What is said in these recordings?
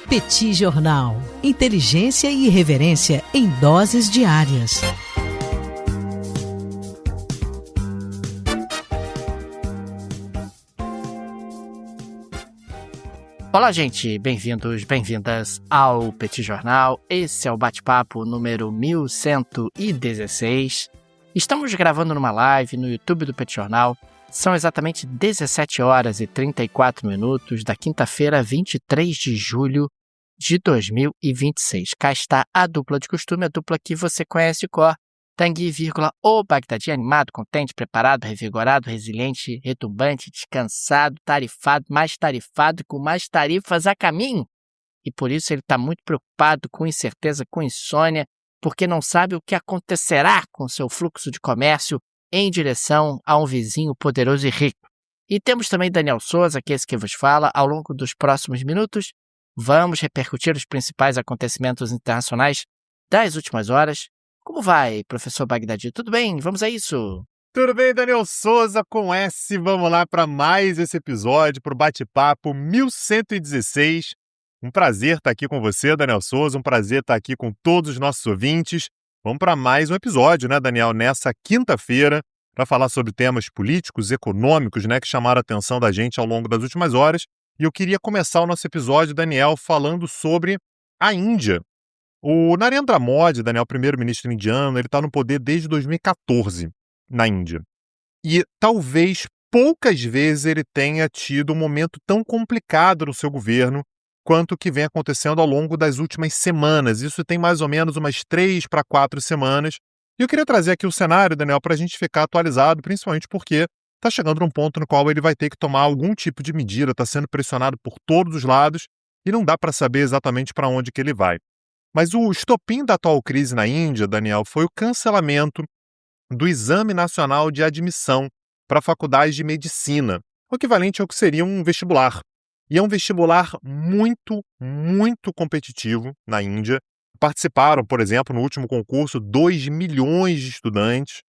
Petit Jornal. Inteligência e irreverência em doses diárias. Olá, gente. Bem-vindos, bem-vindas ao Petit Jornal. Esse é o bate-papo número 1116. Estamos gravando numa live no YouTube do Petit Jornal. São exatamente 17 horas e 34 minutos da quinta-feira, 23 de julho de 2026. Cá está a dupla de costume, a dupla que você conhece de cor. Tanguy, o Bagdadi, animado, contente, preparado, revigorado, resiliente, retumbante, descansado, tarifado, mais tarifado e com mais tarifas a caminho. E por isso ele está muito preocupado, com incerteza, com insônia, porque não sabe o que acontecerá com seu fluxo de comércio em direção a um vizinho poderoso e rico. E temos também Daniel Souza, que é esse que vos fala. Ao longo dos próximos minutos, vamos repercutir os principais acontecimentos internacionais das últimas horas. Como vai, professor Bagdadi? Tudo bem? Vamos a isso? Tudo bem, Daniel Souza com S. Vamos lá para mais esse episódio, para o bate-papo 1116. Um prazer estar aqui com você, Daniel Souza. Um prazer estar aqui com todos os nossos ouvintes. Vamos para mais um episódio, né, Daniel? Nessa quinta-feira, para falar sobre temas políticos, econômicos, né, que chamaram a atenção da gente ao longo das últimas horas. E eu queria começar o nosso episódio, Daniel, falando sobre a Índia. O Narendra Modi, Daniel, primeiro-ministro indiano, ele está no poder desde 2014 na Índia. E talvez poucas vezes ele tenha tido um momento tão complicado no seu governo quanto o que vem acontecendo ao longo das últimas semanas. Isso tem mais ou menos umas 3 para 4 semanas. E eu queria trazer aqui o cenário, Daniel, para a gente ficar atualizado, principalmente porque está chegando num ponto no qual ele vai ter que tomar algum tipo de medida, está sendo pressionado por todos os lados e não dá para saber exatamente para onde que ele vai. Mas o estopim da atual crise na Índia, Daniel, foi o cancelamento do Exame Nacional de Admissão para a Faculdade de Medicina, o equivalente ao que seria um vestibular. E é um vestibular muito, muito competitivo na Índia. Participaram, por exemplo, no último concurso, 2 milhões de estudantes,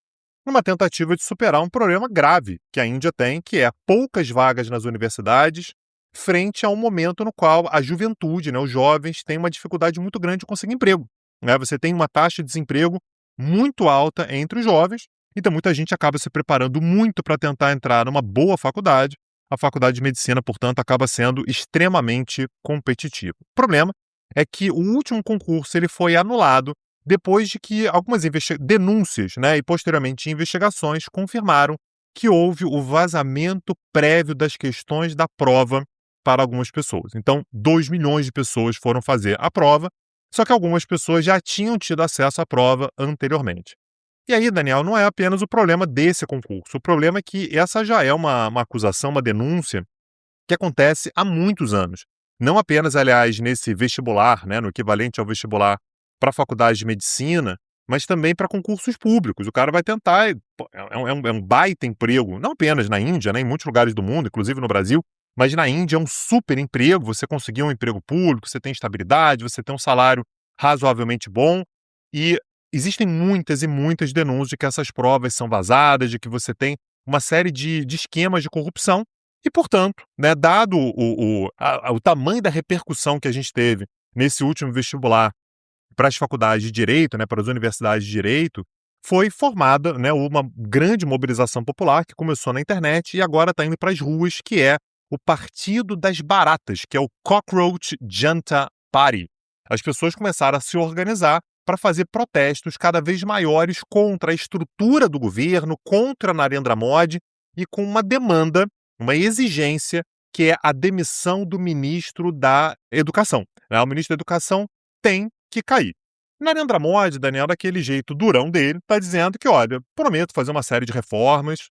numa tentativa de superar um problema grave que a Índia tem, que é poucas vagas nas universidades, frente a um momento no qual a juventude, né, os jovens, têm uma dificuldade muito grande de conseguir emprego. Né? Você tem uma taxa de desemprego muito alta entre os jovens, então muita gente acaba se preparando muito para tentar entrar numa boa faculdade. A faculdade de medicina, portanto, acaba sendo extremamente competitiva. O problema é que o último concurso ele foi anulado depois de que algumas denúncias, né, e posteriormente investigações confirmaram que houve o vazamento prévio das questões da prova para algumas pessoas. Então, 2 milhões de pessoas foram fazer a prova, só que algumas pessoas já tinham tido acesso à prova anteriormente. E aí, Daniel, não é apenas o problema desse concurso. O problema é que essa já é uma acusação, uma denúncia que acontece há muitos anos. Não apenas, aliás, nesse vestibular, né, no equivalente ao vestibular para a faculdade de medicina, mas também para concursos públicos. O cara vai tentar, é um baita emprego, não apenas na Índia, né, em muitos lugares do mundo, inclusive no Brasil, mas na Índia é um super emprego, você conseguir um emprego público, você tem estabilidade, você tem um salário razoavelmente bom e existem muitas e muitas denúncias de que essas provas são vazadas, de que você tem uma série de esquemas de corrupção e, portanto, né, dado o tamanho da repercussão que a gente teve nesse último vestibular para as faculdades de Direito, né, para as universidades de Direito, foi formada, né, uma grande mobilização popular que começou na internet e agora está indo para as ruas, que é o Partido das Baratas, que é o Cockroach Janta Party. As pessoas começaram a se organizar para fazer protestos cada vez maiores contra a estrutura do governo, contra Narendra Modi e com uma demanda, uma exigência, que é a demissão do ministro da Educação. O ministro da Educação tem que cair. Narendra Modi, Daniel, daquele jeito durão dele, está dizendo que, olha, prometo fazer uma série de reformas,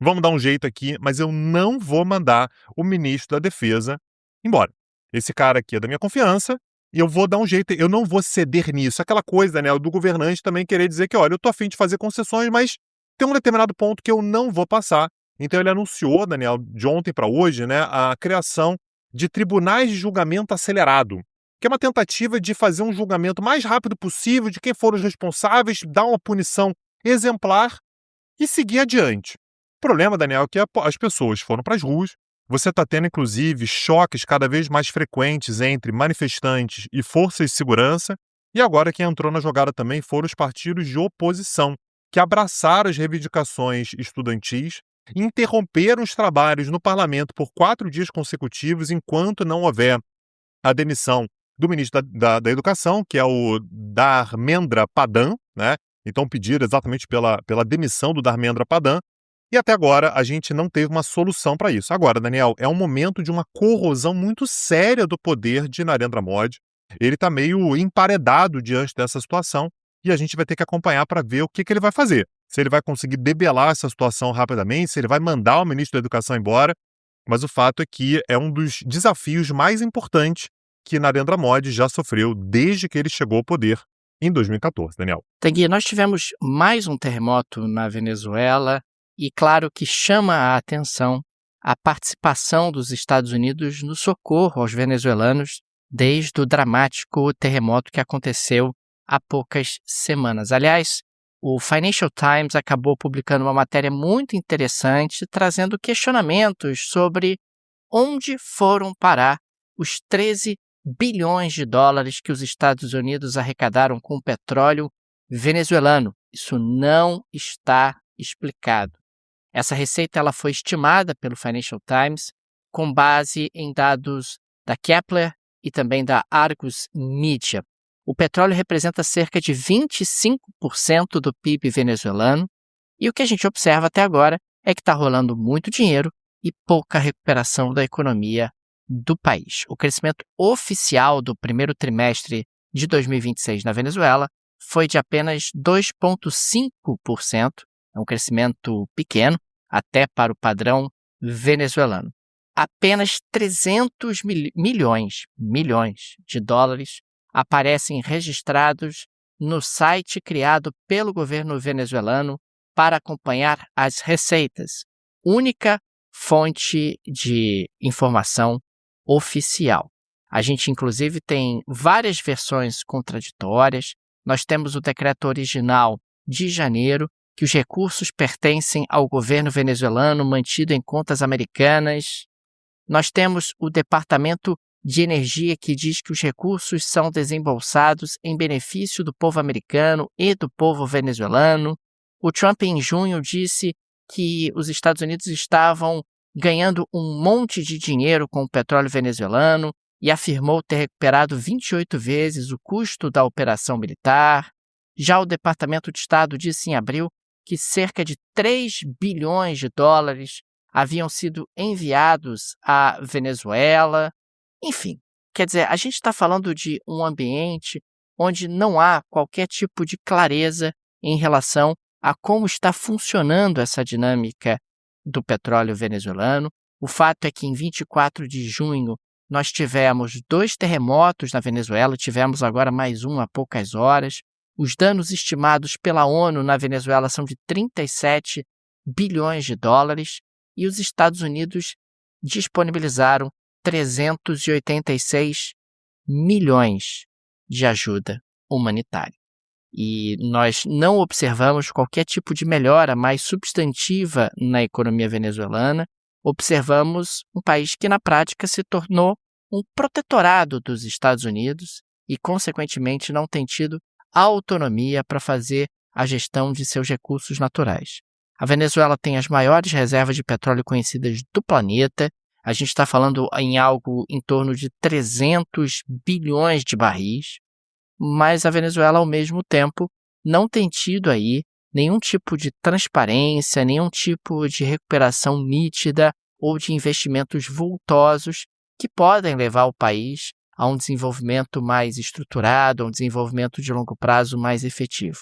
vamos dar um jeito aqui, mas eu não vou mandar o ministro da Defesa embora. Esse cara aqui é da minha confiança, e eu vou dar um jeito, eu não vou ceder nisso. Aquela coisa, Daniel, do governante também querer dizer que, olha, eu tô a fim de fazer concessões, mas tem um determinado ponto que eu não vou passar. Então ele anunciou, Daniel, de ontem para hoje, né, a criação de tribunais de julgamento acelerado, que é uma tentativa de fazer um julgamento mais rápido possível de quem foram os responsáveis, dar uma punição exemplar e seguir adiante. O problema, Daniel, é que as pessoas foram para as ruas, Você está tendo, inclusive, choques cada vez mais frequentes entre manifestantes e forças de segurança, e agora quem entrou na jogada também foram os partidos de oposição, que abraçaram as reivindicações estudantis e interromperam os trabalhos no parlamento por 4 dias consecutivos enquanto não houver a demissão do ministro da Educação, que é o Dharmendra Pradhan, né? Então pediram exatamente pela demissão do Dharmendra Pradhan, e até agora a gente não teve uma solução para isso. Agora, Daniel, é um momento de uma corrosão muito séria do poder de Narendra Modi. Ele está meio emparedado diante dessa situação e a gente vai ter que acompanhar para ver o que ele vai fazer. Se ele vai conseguir debelar essa situação rapidamente, se ele vai mandar o ministro da Educação embora. Mas o fato é que é um dos desafios mais importantes que Narendra Modi já sofreu desde que ele chegou ao poder em 2014, Daniel. Tanguy, nós tivemos mais um terremoto na Venezuela e claro que chama a atenção a participação dos Estados Unidos no socorro aos venezuelanos desde o dramático terremoto que aconteceu há poucas semanas. Aliás, o Financial Times acabou publicando uma matéria muito interessante trazendo questionamentos sobre onde foram parar os 13 bilhões de dólares que os Estados Unidos arrecadaram com o petróleo venezuelano. Isso não está explicado. Essa receita ela foi estimada pelo Financial Times com base em dados da Kepler e também da Argus Media. O petróleo representa cerca de 25% do PIB venezuelano e o que a gente observa até agora é que está rolando muito dinheiro e pouca recuperação da economia do país. O crescimento oficial do primeiro trimestre de 2026 na Venezuela foi de apenas 2,5%, é um crescimento pequeno, até para o padrão venezuelano. Apenas 300 milhões de dólares aparecem registrados no site criado pelo governo venezuelano para acompanhar as receitas, única fonte de informação oficial. A gente, inclusive, tem várias versões contraditórias. Nós temos o decreto original de janeiro, que os recursos pertencem ao governo venezuelano mantido em contas americanas. Nós temos o Departamento de Energia que diz que os recursos são desembolsados em benefício do povo americano e do povo venezuelano. O Trump, em junho, disse que os Estados Unidos estavam ganhando um monte de dinheiro com o petróleo venezuelano e afirmou ter recuperado 28 vezes o custo da operação militar. Já o Departamento de Estado disse em abril que cerca de 3 bilhões de dólares haviam sido enviados à Venezuela. Enfim, quer dizer, a gente está falando de um ambiente onde não há qualquer tipo de clareza em relação a como está funcionando essa dinâmica do petróleo venezuelano. O fato é que em 24 de junho nós tivemos 2 terremotos na Venezuela, tivemos agora mais um há poucas horas. Os danos estimados pela ONU na Venezuela são de 37 bilhões de dólares e os Estados Unidos disponibilizaram 386 milhões de ajuda humanitária. E nós não observamos qualquer tipo de melhora mais substantiva na economia venezuelana. Observamos um país que, na prática, se tornou um protetorado dos Estados Unidos e, consequentemente, não tem tido autonomia para fazer a gestão de seus recursos naturais. A Venezuela tem as maiores reservas de petróleo conhecidas do planeta. A gente está falando em algo em torno de 300 bilhões de barris, mas a Venezuela, ao mesmo tempo, não tem tido aí nenhum tipo de transparência, nenhum tipo de recuperação nítida ou de investimentos vultosos que podem levar o país a um desenvolvimento mais estruturado, a um desenvolvimento de longo prazo mais efetivo.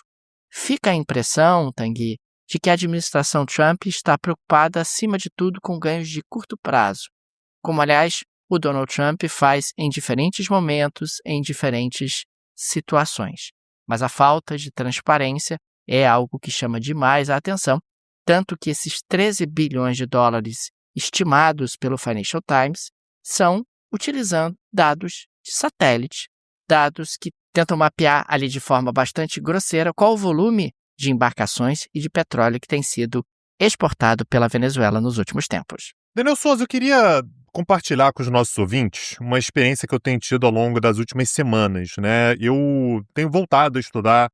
Fica a impressão, Tanguy, de que a administração Trump está preocupada, acima de tudo, com ganhos de curto prazo, como, aliás, o Donald Trump faz em diferentes momentos, em diferentes situações. Mas a falta de transparência é algo que chama demais a atenção, tanto que esses 13 bilhões de dólares estimados pelo Financial Times são utilizando dados de satélite, dados que tentam mapear ali de forma bastante grosseira qual o volume de embarcações e de petróleo que tem sido exportado pela Venezuela nos últimos tempos. Daniel Souza, eu queria compartilhar com os nossos ouvintes uma experiência que eu tenho tido ao longo das últimas semanas, né? Eu tenho voltado a estudar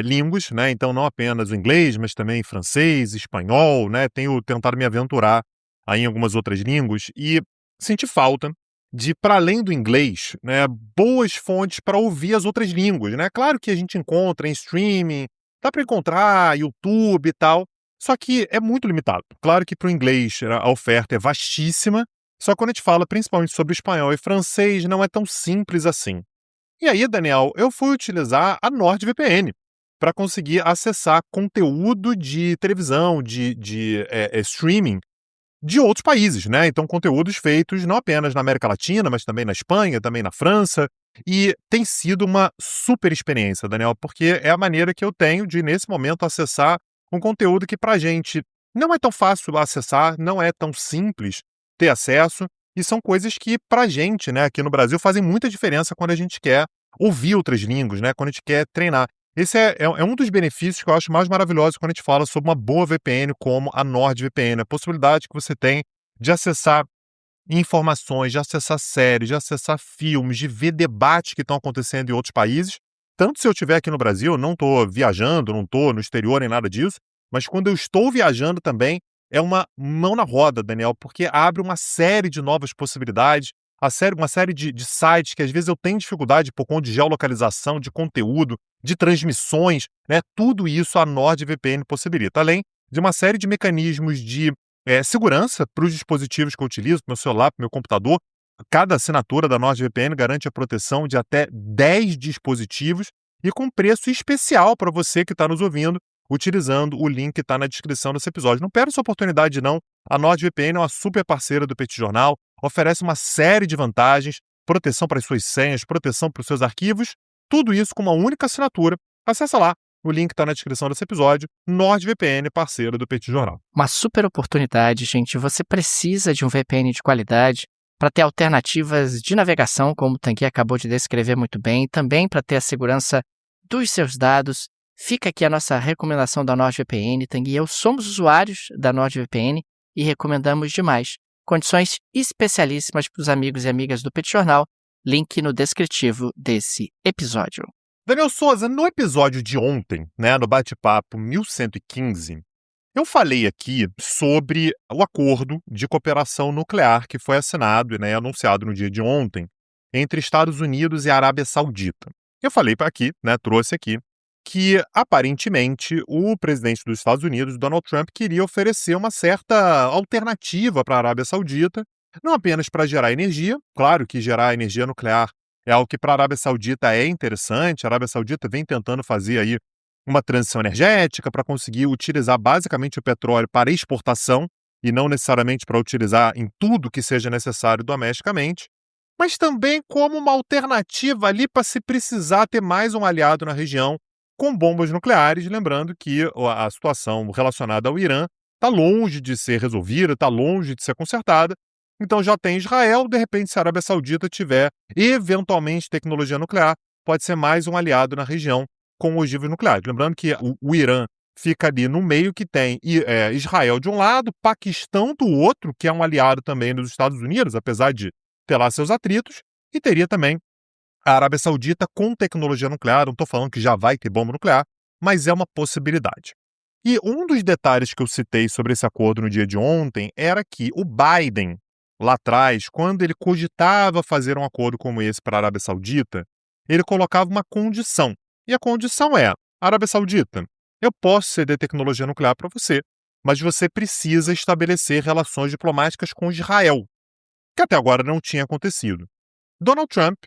línguas, né? Então não apenas o inglês, mas também francês, espanhol, né? Tenho tentado me aventurar aí em algumas outras línguas e senti falta de, para além do inglês, né, boas fontes para ouvir as outras línguas, né? Claro que a gente encontra em streaming, dá para encontrar YouTube e tal, só que é muito limitado. Claro que para o inglês a oferta é vastíssima, só que quando a gente fala principalmente sobre espanhol e francês, não é tão simples assim. E aí, Daniel, eu fui utilizar a NordVPN para conseguir acessar conteúdo de televisão, de streaming de outros países, né? Então, conteúdos feitos não apenas na América Latina, mas também na Espanha, também na França. E tem sido uma super experiência, Daniel, porque é a maneira que eu tenho de, nesse momento, acessar um conteúdo que, pra gente, não é tão fácil acessar, não é tão simples ter acesso. E são coisas que, pra gente, né, aqui no Brasil, fazem muita diferença quando a gente quer ouvir outras línguas, né? Quando a gente quer treinar. Esse é um dos benefícios que eu acho mais maravilhosos quando a gente fala sobre uma boa VPN como a NordVPN, a possibilidade que você tem de acessar informações, de acessar séries, de acessar filmes, de ver debates que estão acontecendo em outros países. Tanto se eu estiver aqui no Brasil, não estou viajando, não estou no exterior nem nada disso, mas quando eu estou viajando também, é uma mão na roda, Daniel, porque abre uma série de novas possibilidades, uma série de sites que às vezes eu tenho dificuldade por conta de geolocalização, de conteúdo, de transmissões, né? Tudo isso a NordVPN possibilita, além de uma série de mecanismos de segurança para os dispositivos que eu utilizo, para o meu celular, para o meu computador. Cada assinatura da NordVPN garante a proteção de até 10 dispositivos e com preço especial para você que está nos ouvindo, utilizando o link que está na descrição desse episódio. Não perde essa oportunidade, não. A NordVPN é uma super parceira do Petit Jornal, oferece uma série de vantagens, proteção para as suas senhas, proteção para os seus arquivos, tudo isso com uma única assinatura. Acesse lá, o link está na descrição desse episódio. NordVPN, parceiro do Petit Jornal. Uma super oportunidade, gente. Você precisa de um VPN de qualidade para ter alternativas de navegação, como o Tanguy acabou de descrever muito bem, também para ter a segurança dos seus dados. Fica aqui a nossa recomendação da NordVPN. Tanguy e eu somos usuários da NordVPN e recomendamos demais. Condições especialíssimas para os amigos e amigas do Petit Jornal. Link no descritivo desse episódio. Daniel Souza, no episódio de ontem, né, no bate-papo 1115, eu falei aqui sobre o acordo de cooperação nuclear que foi assinado, né, anunciado no dia de ontem entre Estados Unidos e Arábia Saudita. Eu falei aqui, né, trouxe aqui, que aparentemente o presidente dos Estados Unidos, Donald Trump, queria oferecer uma certa alternativa para a Arábia Saudita, não apenas para gerar energia, claro que gerar energia nuclear é algo que para a Arábia Saudita é interessante. A Arábia Saudita vem tentando fazer aí uma transição energética para conseguir utilizar basicamente o petróleo para exportação e não necessariamente para utilizar em tudo que seja necessário domesticamente, mas também como uma alternativa ali para se precisar ter mais um aliado na região com bombas nucleares, lembrando que a situação relacionada ao Irã está longe de ser resolvida, está longe de ser consertada. Então já tem Israel, de repente, se a Arábia Saudita tiver eventualmente tecnologia nuclear, pode ser mais um aliado na região com ogivas nucleares. Lembrando que o Irã fica ali no meio, que tem Israel de um lado, Paquistão do outro, que é um aliado também dos Estados Unidos, apesar de ter lá seus atritos, e teria também a Arábia Saudita com tecnologia nuclear. Não estou falando que já vai ter bomba nuclear, mas é uma possibilidade. E um dos detalhes que eu citei sobre esse acordo no dia de ontem era que o Biden, lá atrás, quando ele cogitava fazer um acordo como esse para a Arábia Saudita, ele colocava uma condição. E a condição é: Arábia Saudita, eu posso ceder tecnologia nuclear para você, mas você precisa estabelecer relações diplomáticas com Israel, que até agora não tinha acontecido. Donald Trump,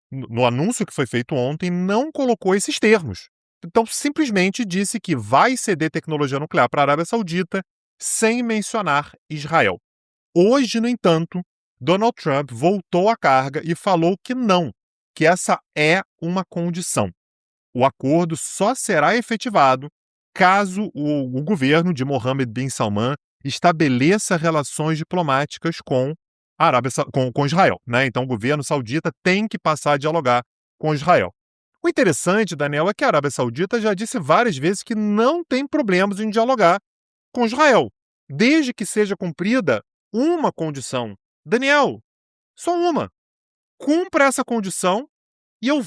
no anúncio que foi feito ontem, não colocou esses termos. Então, simplesmente disse que vai ceder tecnologia nuclear para a Arábia Saudita sem mencionar Israel. Hoje, no entanto, Donald Trump voltou à carga e falou que não, que essa é uma condição. O acordo só será efetivado caso o governo de Mohammed bin Salman estabeleça relações diplomáticas com Israel, né? Então, o governo saudita tem que passar a dialogar com Israel. O interessante, Daniel, é que a Arábia Saudita já disse várias vezes que não tem problemas em dialogar com Israel, desde que seja cumprida uma condição. Daniel, só uma. Cumpra essa condição e eu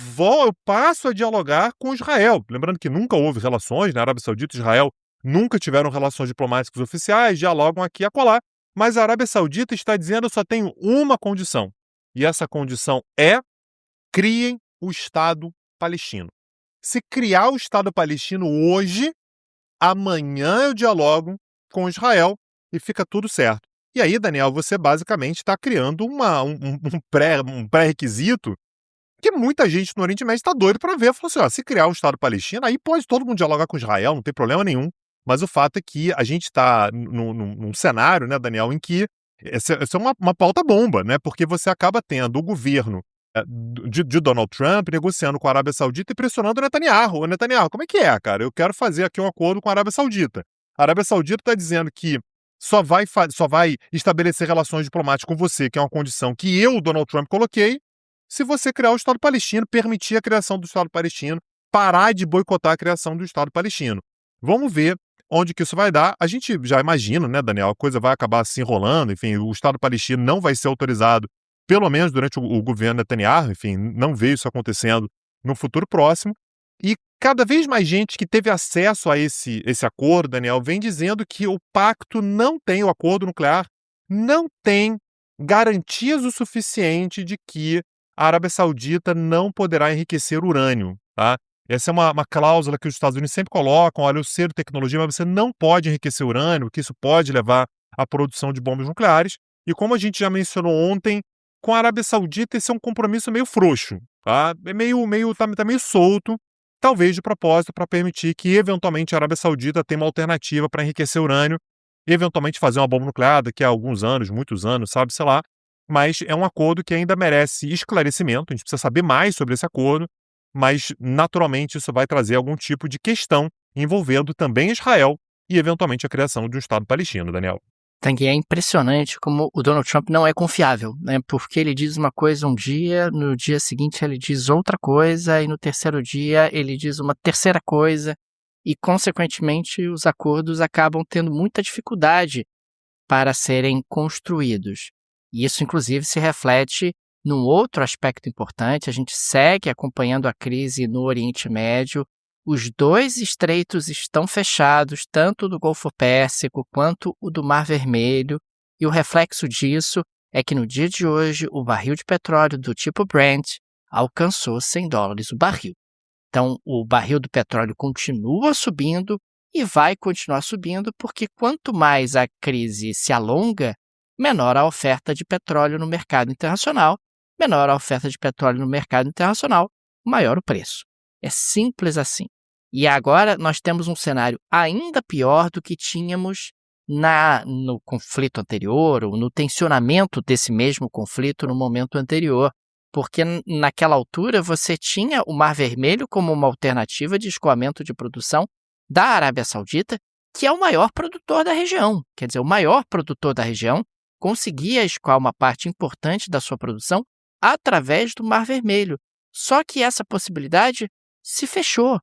passo a dialogar com Israel. Lembrando que nunca houve relações, né? Arábia Saudita e Israel nunca tiveram relações diplomáticas oficiais, dialogam aqui e acolá, mas a Arábia Saudita está dizendo: eu só tenho uma condição. E essa condição é: criem o Estado palestino. Se criar o Estado palestino hoje, amanhã eu dialogo com Israel e fica tudo certo. E aí, Daniel, você basicamente está criando um pré-requisito que muita gente no Oriente Médio está doido para ver. Falou assim: ó, se criar um Estado palestino, aí pode todo mundo dialogar com Israel, não tem problema nenhum. Mas o fato é que a gente está num cenário, né, Daniel, em que essa é uma pauta bomba, né? Porque você acaba tendo o governo de Donald Trump negociando com a Arábia Saudita e pressionando o Netanyahu. O Netanyahu, como é que é, cara? Eu quero fazer aqui um acordo com a Arábia Saudita. A Arábia Saudita está dizendo que só vai estabelecer relações diplomáticas com você, que é uma condição que eu, Donald Trump, coloquei, se você criar o Estado palestino, permitir a criação do Estado palestino, parar de boicotar a criação do Estado palestino. Vamos ver onde que isso vai dar. A gente já imagina, né, Daniel, a coisa vai acabar se enrolando, enfim, o Estado palestino não vai ser autorizado, pelo menos durante o governo Netanyahu, enfim, não veio isso acontecendo no futuro próximo. E cada vez mais gente que teve acesso a esse acordo, Daniel, vem dizendo que o pacto não tem, o acordo nuclear, não tem garantias o suficiente de que a Arábia Saudita não poderá enriquecer urânio, tá? Essa é uma cláusula que os Estados Unidos sempre colocam: olha, eu sei de tecnologia, mas você não pode enriquecer urânio, que isso pode levar à produção de bombas nucleares. E como a gente já mencionou ontem, com a Arábia Saudita esse é um compromisso meio frouxo, tá? Tá meio solto, talvez de propósito para permitir que eventualmente a Arábia Saudita tenha uma alternativa para enriquecer urânio, eventualmente fazer uma bomba nuclear daqui a alguns anos, muitos anos, sabe, sei lá. Mas é um acordo que ainda merece esclarecimento, a gente precisa saber mais sobre esse acordo, mas naturalmente isso vai trazer algum tipo de questão envolvendo também Israel e eventualmente a criação de um Estado palestino, Daniel. Tang, é impressionante como o Donald Trump não é confiável, né? Porque ele diz uma coisa um dia, no dia seguinte ele diz outra coisa, e no terceiro dia ele diz uma terceira coisa, e consequentemente os acordos acabam tendo muita dificuldade para serem construídos. E isso, inclusive, se reflete num outro aspecto importante. A gente segue acompanhando a crise no Oriente Médio. Os dois estreitos estão fechados, tanto do Golfo Pérsico quanto o do Mar Vermelho, e o reflexo disso é que no dia de hoje o barril de petróleo do tipo Brent alcançou $100 o barril. Então, o barril do petróleo continua subindo e vai continuar subindo, porque quanto mais a crise se alonga, menor a oferta de petróleo no mercado internacional, menor a oferta de petróleo no mercado internacional, maior o preço. É simples assim. E agora nós temos um cenário ainda pior do que tínhamos no conflito anterior, ou no tensionamento desse mesmo conflito no momento anterior, porque naquela altura você tinha o Mar Vermelho como uma alternativa de escoamento de produção da Arábia Saudita, que é o maior produtor da região. Quer dizer, o maior produtor da região conseguia escoar uma parte importante da sua produção através do Mar Vermelho. Só que essa possibilidade se fechou.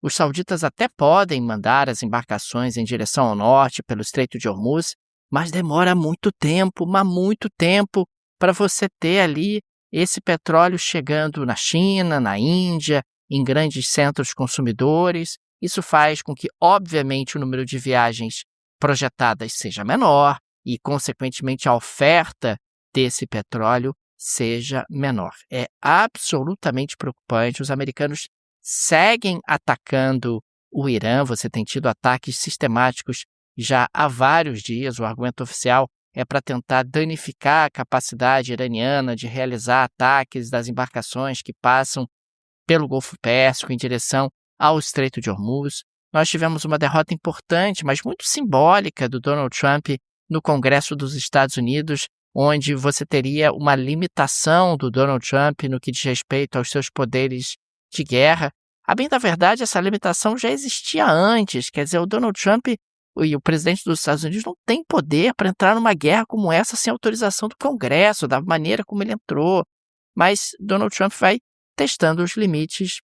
Os sauditas até podem mandar as embarcações em direção ao norte pelo Estreito de Hormuz, mas demora muito tempo, mas muito tempo, para você ter ali esse petróleo chegando na China, na Índia, em grandes centros consumidores. Isso faz com que, obviamente, o número de viagens projetadas seja menor e, consequentemente, a oferta desse petróleo seja menor. É absolutamente preocupante. Os americanos seguem atacando o Irã. Você tem tido ataques sistemáticos já há vários dias. O argumento oficial é para tentar danificar a capacidade iraniana de realizar ataques das embarcações que passam pelo Golfo Pérsico em direção ao Estreito de Hormuz. Nós tivemos uma derrota importante, mas muito simbólica, do Donald Trump no Congresso dos Estados Unidos, onde você teria uma limitação do Donald Trump no que diz respeito aos seus poderes de guerra. A bem da verdade, essa limitação já existia antes. Quer dizer, o Donald Trump e o presidente dos Estados Unidos não tem poder para entrar numa guerra como essa sem autorização do Congresso, da maneira como ele entrou. Mas Donald Trump vai testando os limites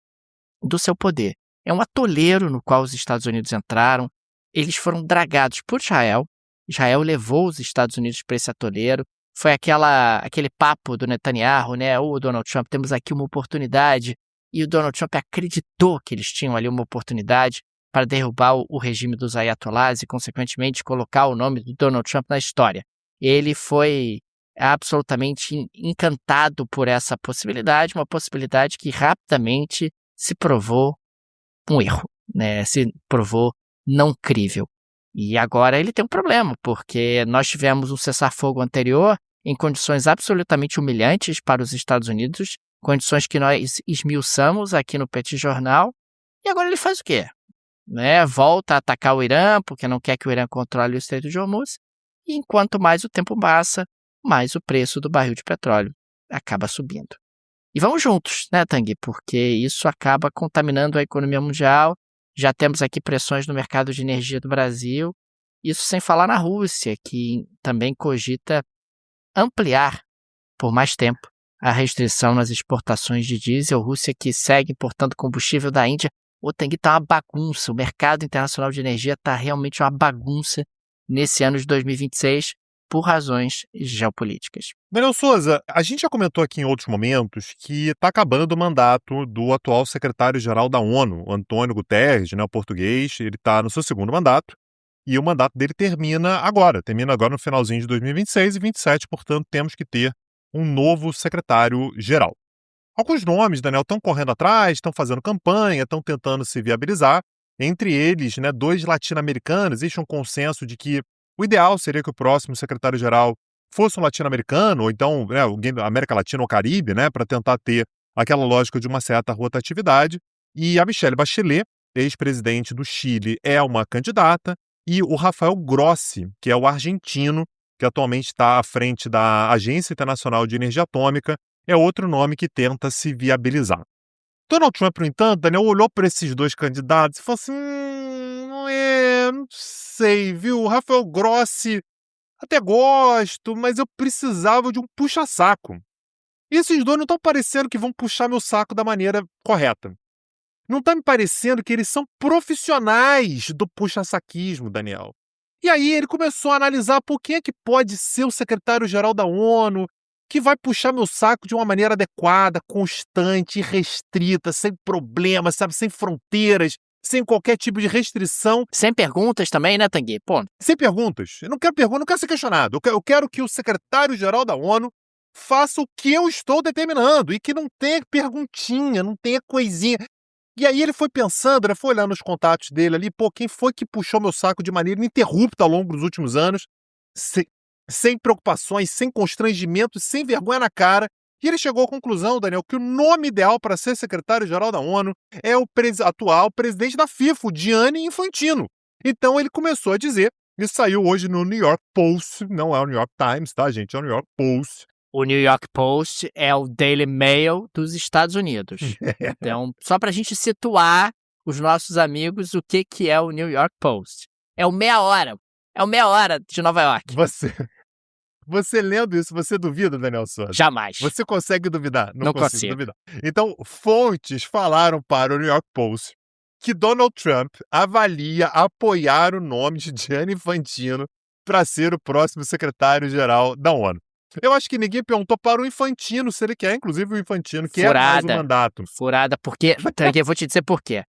do seu poder. É um atoleiro no qual os Estados Unidos entraram. Eles foram dragados por Israel. Israel levou os Estados Unidos para esse atoleiro. Foi aquele papo do Netanyahu, né? O Donald Trump, temos aqui uma oportunidade. E o Donald Trump acreditou que eles tinham ali uma oportunidade para derrubar o regime dos ayatollahs e, consequentemente, colocar o nome do Donald Trump na história. Ele foi absolutamente encantado por essa possibilidade, uma possibilidade que rapidamente se provou um erro, né? Se provou não crível. E agora ele tem um problema, porque nós tivemos um cessar-fogo anterior em condições absolutamente humilhantes para os Estados Unidos, condições que nós esmiuçamos aqui no Petit Jornal, e agora ele faz o quê? Né? Volta a atacar o Irã, porque não quer que o Irã controle o Estreito de Hormuz, e enquanto mais o tempo passa, mais o preço do barril de petróleo acaba subindo. E vamos juntos, né, Tanguy? Porque isso acaba contaminando a economia mundial. Já temos aqui pressões no mercado de energia do Brasil. Isso sem falar na Rússia, que também cogita ampliar por mais tempo a restrição nas exportações de diesel. Rússia que segue importando combustível da Índia. O Tanguy está uma bagunça. O mercado internacional de energia está realmente uma bagunça nesse ano de 2026 por razões geopolíticas. Daniel Souza, a gente já comentou aqui em outros momentos que está acabando o mandato do atual secretário-geral da ONU, Antônio Guterres, né, o português. Ele está no seu segundo mandato e o mandato dele termina agora no finalzinho de 2026 e 2027, portanto temos que ter um novo secretário-geral. Alguns nomes, Daniel, estão correndo atrás, estão fazendo campanha, estão tentando se viabilizar. Entre eles, né, 2 latino-americanos. Existe um consenso de que o ideal seria que o próximo secretário-geral fosse um latino-americano, ou então, né, alguém da América Latina ou Caribe, né, para tentar ter aquela lógica de uma certa rotatividade. E a Michelle Bachelet, ex-presidente do Chile, é uma candidata, e o Rafael Grossi, que é o argentino, que atualmente está à frente da Agência Internacional de Energia Atômica, é outro nome que tenta se viabilizar. Donald Trump, no entanto, Daniel, olhou para esses 2 candidatos e falou assim, não sei, viu? O Rafael Grossi até gosto, mas eu precisava de um puxa-saco. E esses 2 não estão parecendo que vão puxar meu saco da maneira correta. Não está me parecendo que eles são profissionais do puxa-saquismo, Daniel. E aí ele começou a analisar por quem é que pode ser o secretário-geral da ONU, que vai puxar meu saco de uma maneira adequada, constante, restrita, sem problemas, sabe, sem fronteiras, sem qualquer tipo de restrição. Sem perguntas também, né, Tanguy? Pô. Sem perguntas. Eu não quero perguntas, não quero ser questionado. Eu quero que o secretário-geral da ONU faça o que eu estou determinando e que não tenha perguntinha, não tenha coisinha. E aí ele foi pensando, né, foi olhando os contatos dele ali, quem foi que puxou meu saco de maneira ininterrupta ao longo dos últimos anos, sem preocupações, sem constrangimentos, sem vergonha na cara. E ele chegou à conclusão, Daniel, que o nome ideal para ser secretário-geral da ONU é o atual presidente da FIFA, o Gianni Infantino. Então ele começou a dizer, isso saiu hoje no New York Post, não é o New York Times, tá, gente? É o New York Post. O New York Post é o Daily Mail dos Estados Unidos. Então, só para a gente situar os nossos amigos, o que é o New York Post. É o Meia Hora. É o Meia Hora de Nova York. Você lendo isso, você duvida, Daniel Souza? Jamais. Você consegue duvidar? Não consigo duvidar. Então, fontes falaram para o New York Post que Donald Trump avalia apoiar o nome de Gianni Infantino para ser o próximo secretário-geral da ONU. Eu acho que ninguém perguntou para o Infantino se ele quer, inclusive o Infantino, que é mais um mandato. Furada, porque... Eu vou te dizer por quê.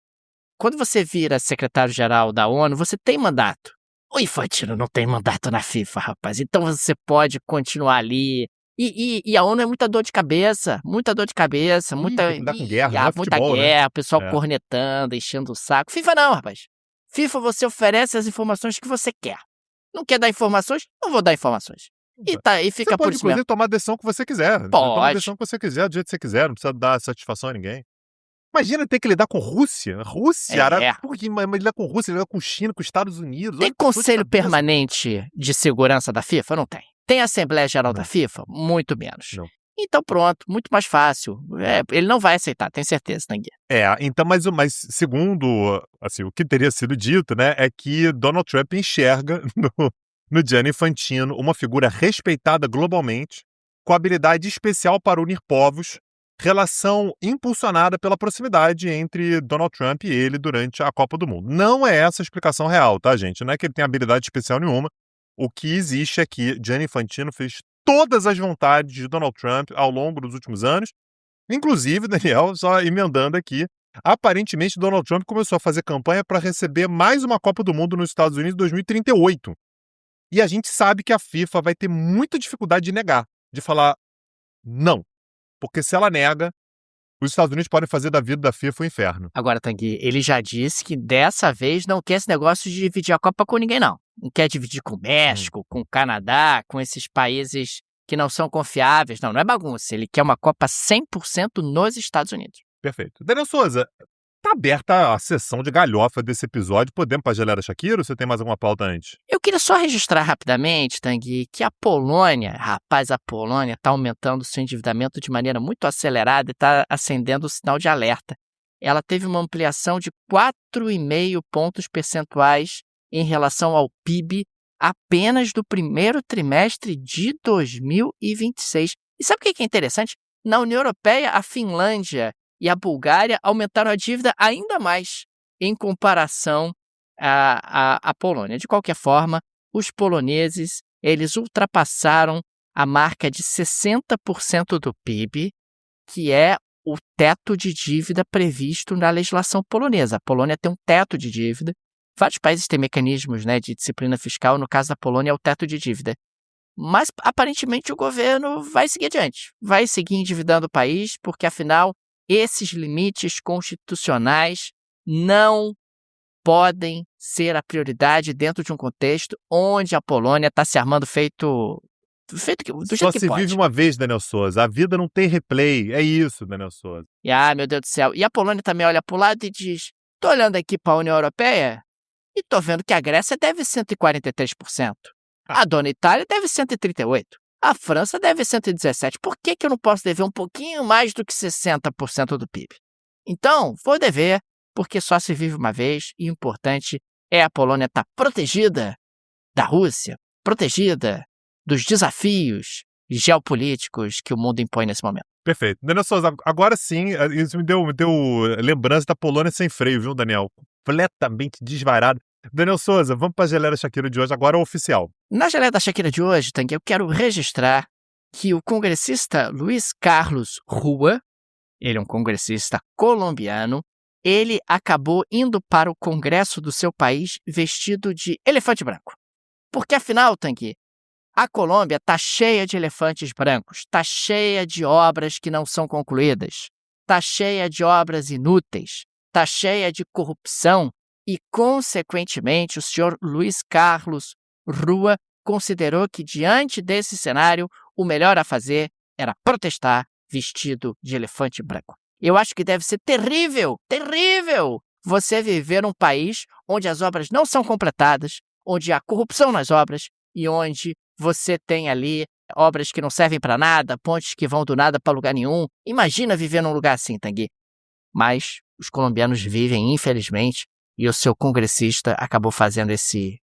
Quando você vira secretário-geral da ONU, você tem mandato. O Infantino não tem mandato na FIFA, rapaz. Então você pode continuar ali. E a ONU é muita dor de cabeça. Muita dor de cabeça. Muita guerra, muita futebol, guerra, né? O pessoal cornetando, enchendo o saco. FIFA não, rapaz. FIFA você oferece as informações que você quer. Não quer dar informações? Não vou dar informações. E fica você por pode, isso mesmo. inclusive, tomar a decisão que você quiser. Pode. Toma a decisão que você quiser, do jeito que você quiser. Não precisa dar satisfação a ninguém. Imagina ter que lidar com Rússia. Por que lidar com Rússia, lidar com China, com Estados Unidos? Tem conselho permanente de segurança da FIFA? Não tem. Tem Assembleia Geral da FIFA? Muito menos. Não. Então pronto, muito mais fácil. Ele não vai aceitar, tenho certeza, Tanguy. Então, mas segundo assim, o que teria sido dito, né, é que Donald Trump enxerga no Gianni Infantino uma figura respeitada globalmente, com habilidade especial para unir povos, relação impulsionada pela proximidade entre Donald Trump e ele durante a Copa do Mundo. Não é essa a explicação real, tá, gente? Não é que ele tem habilidade especial nenhuma. o que existe é que Gianni Infantino fez todas as vontades de Donald Trump ao longo dos últimos anos, inclusive, Daniel, só emendando aqui, aparentemente Donald Trump começou a fazer campanha para receber mais uma Copa do Mundo nos Estados Unidos em 2038. E a gente sabe que a FIFA vai ter muita dificuldade de negar, de falar não. Porque se ela nega, os Estados Unidos podem fazer da vida da FIFA um inferno. Agora, Tanguy, ele já disse que dessa vez não quer esse negócio de dividir a Copa com ninguém, não. Não quer dividir com o México, com o Canadá, com esses países que não são confiáveis. Não é bagunça. Ele quer uma Copa 100% nos Estados Unidos. Perfeito. Daniel Souza, tá aberta a sessão de galhofa desse episódio. Podemos para a Gelera Shakira ou você tem mais alguma pauta antes? Eu queria só registrar rapidamente, Tanguy, que a Polônia está aumentando seu endividamento de maneira muito acelerada e está acendendo o sinal de alerta. Ela teve uma ampliação de 4,5 pontos percentuais em relação ao PIB apenas do primeiro trimestre de 2026. E sabe o que é interessante? Na União Europeia, a Finlândia e a Bulgária aumentaram a dívida ainda mais em comparação à Polônia. De qualquer forma, os poloneses eles ultrapassaram a marca de 60% do PIB, que é o teto de dívida previsto na legislação polonesa. A Polônia tem um teto de dívida. Vários países têm mecanismos, né, de disciplina fiscal. No caso da Polônia, é o teto de dívida. Mas, aparentemente, o governo vai seguir adiante. Vai seguir endividando o país, porque, afinal, esses limites constitucionais não podem ser a prioridade dentro de um contexto onde a Polônia está se armando do jeito que pode. Só se vive uma vez, Daniel Souza. A vida não tem replay. É isso, Daniel Souza. E, meu Deus do céu. E a Polônia também olha para o lado e diz, tô olhando aqui para a União Europeia e tô vendo que a Grécia deve 143%. A dona Itália deve 138%. A França deve 117%. Por que eu não posso dever um pouquinho mais do que 60% do PIB? Então, vou dever, porque só se vive uma vez e o importante é a Polônia estar protegida da Rússia, protegida dos desafios geopolíticos que o mundo impõe nesse momento. Perfeito. Daniel Souza, agora sim, isso me deu lembrança da Polônia sem freio, viu, Daniel? Completamente desvairado. Daniel Souza, vamos para a Gelera Shakira de hoje, agora oficial. Na Gelera da Shakira de hoje, Tanguy, eu quero registrar que o congressista Luiz Carlos Rua, ele é um congressista colombiano, ele acabou indo para o congresso do seu país vestido de elefante branco. Porque, afinal, Tanguy, a Colômbia está cheia de elefantes brancos, está cheia de obras que não são concluídas, está cheia de obras inúteis, está cheia de corrupção e, consequentemente, o senhor Luiz Carlos Rua considerou que, diante desse cenário, o melhor a fazer era protestar vestido de elefante branco. Eu acho que deve ser terrível, terrível, você viver num país onde as obras não são completadas, onde há corrupção nas obras e onde você tem ali obras que não servem para nada, pontes que vão do nada para lugar nenhum. Imagina viver num lugar assim, Tanguy. Mas os colombianos vivem, infelizmente, e o seu congressista acabou fazendo esse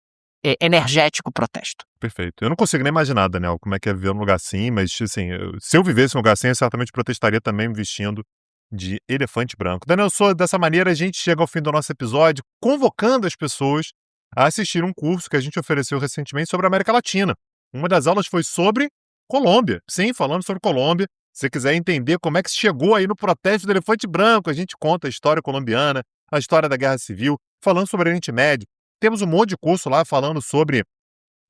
energético protesto. Perfeito. Eu não consigo nem imaginar, Daniel, como é que é viver num lugar assim, mas, assim, se eu vivesse num lugar assim, eu certamente protestaria também me vestindo de elefante branco. Daniel Souza, dessa maneira a gente chega ao fim do nosso episódio convocando as pessoas a assistir um curso que a gente ofereceu recentemente sobre a América Latina. Uma das aulas foi sobre Colômbia. Sim, falando sobre Colômbia. Se você quiser entender como é que se chegou aí no protesto do elefante branco, a gente conta a história colombiana, a história da Guerra Civil, falando sobre o Oriente Médio. Temos um monte de curso lá falando sobre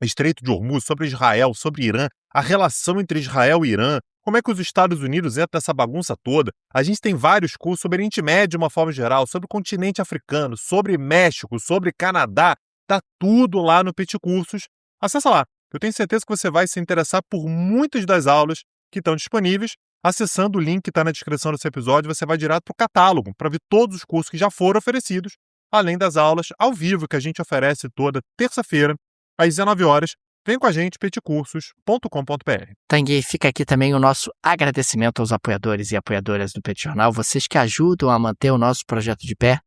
Estreito de Hormuz, sobre Israel, sobre Irã, a relação entre Israel e Irã, como é que os Estados Unidos entram nessa bagunça toda. A gente tem vários cursos sobre Oriente Médio de uma forma geral, sobre o continente africano, sobre México, sobre Canadá. Tá tudo lá no Petit Cursos. Acessa lá. Eu tenho certeza que você vai se interessar por muitas das aulas que estão disponíveis. Acessando o link que está na descrição desse episódio, você vai direto para o catálogo para ver todos os cursos que já foram oferecidos, além das aulas ao vivo que a gente oferece toda terça-feira, às 19 horas. Vem com a gente, petcursos.com.br. Tanguy, fica aqui também o nosso agradecimento aos apoiadores e apoiadoras do Petit Jornal, vocês que ajudam a manter o nosso projeto de pé.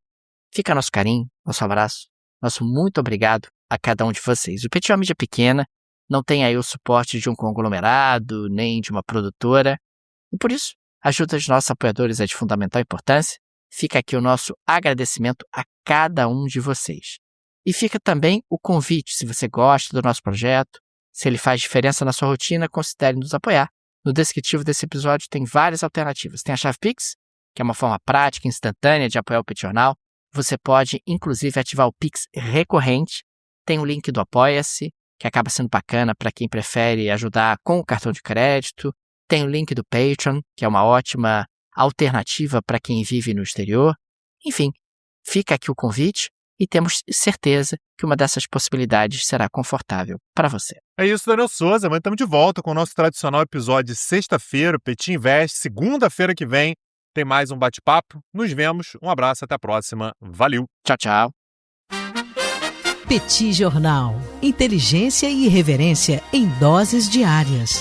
Fica nosso carinho, nosso abraço, nosso muito obrigado a cada um de vocês. O Petit é uma mídia pequena, não tem aí o suporte de um conglomerado, nem de uma produtora, e por isso, a ajuda dos nossos apoiadores é de fundamental importância. Fica aqui o nosso agradecimento a cada um de vocês. E fica também o convite, se você gosta do nosso projeto, se ele faz diferença na sua rotina, considere nos apoiar. No descritivo desse episódio tem várias alternativas. Tem a chave Pix, que é uma forma prática e instantânea de apoiar o Pet Jornal. Você pode, inclusive, ativar o Pix recorrente. Tem o link do Apoia-se, que acaba sendo bacana para quem prefere ajudar com o cartão de crédito. Tem o link do Patreon, que é uma ótima alternativa para quem vive no exterior. Enfim, fica aqui o convite e temos certeza que uma dessas possibilidades será confortável para você. É isso, Daniel Souza. Amanhã estamos de volta com o nosso tradicional episódio de sexta-feira, o Pet Invest. Segunda-feira que vem tem mais um bate-papo. Nos vemos. Um abraço, até a próxima. Valeu. Tchau, tchau. Petit Jornal. Inteligência e irreverência em doses diárias.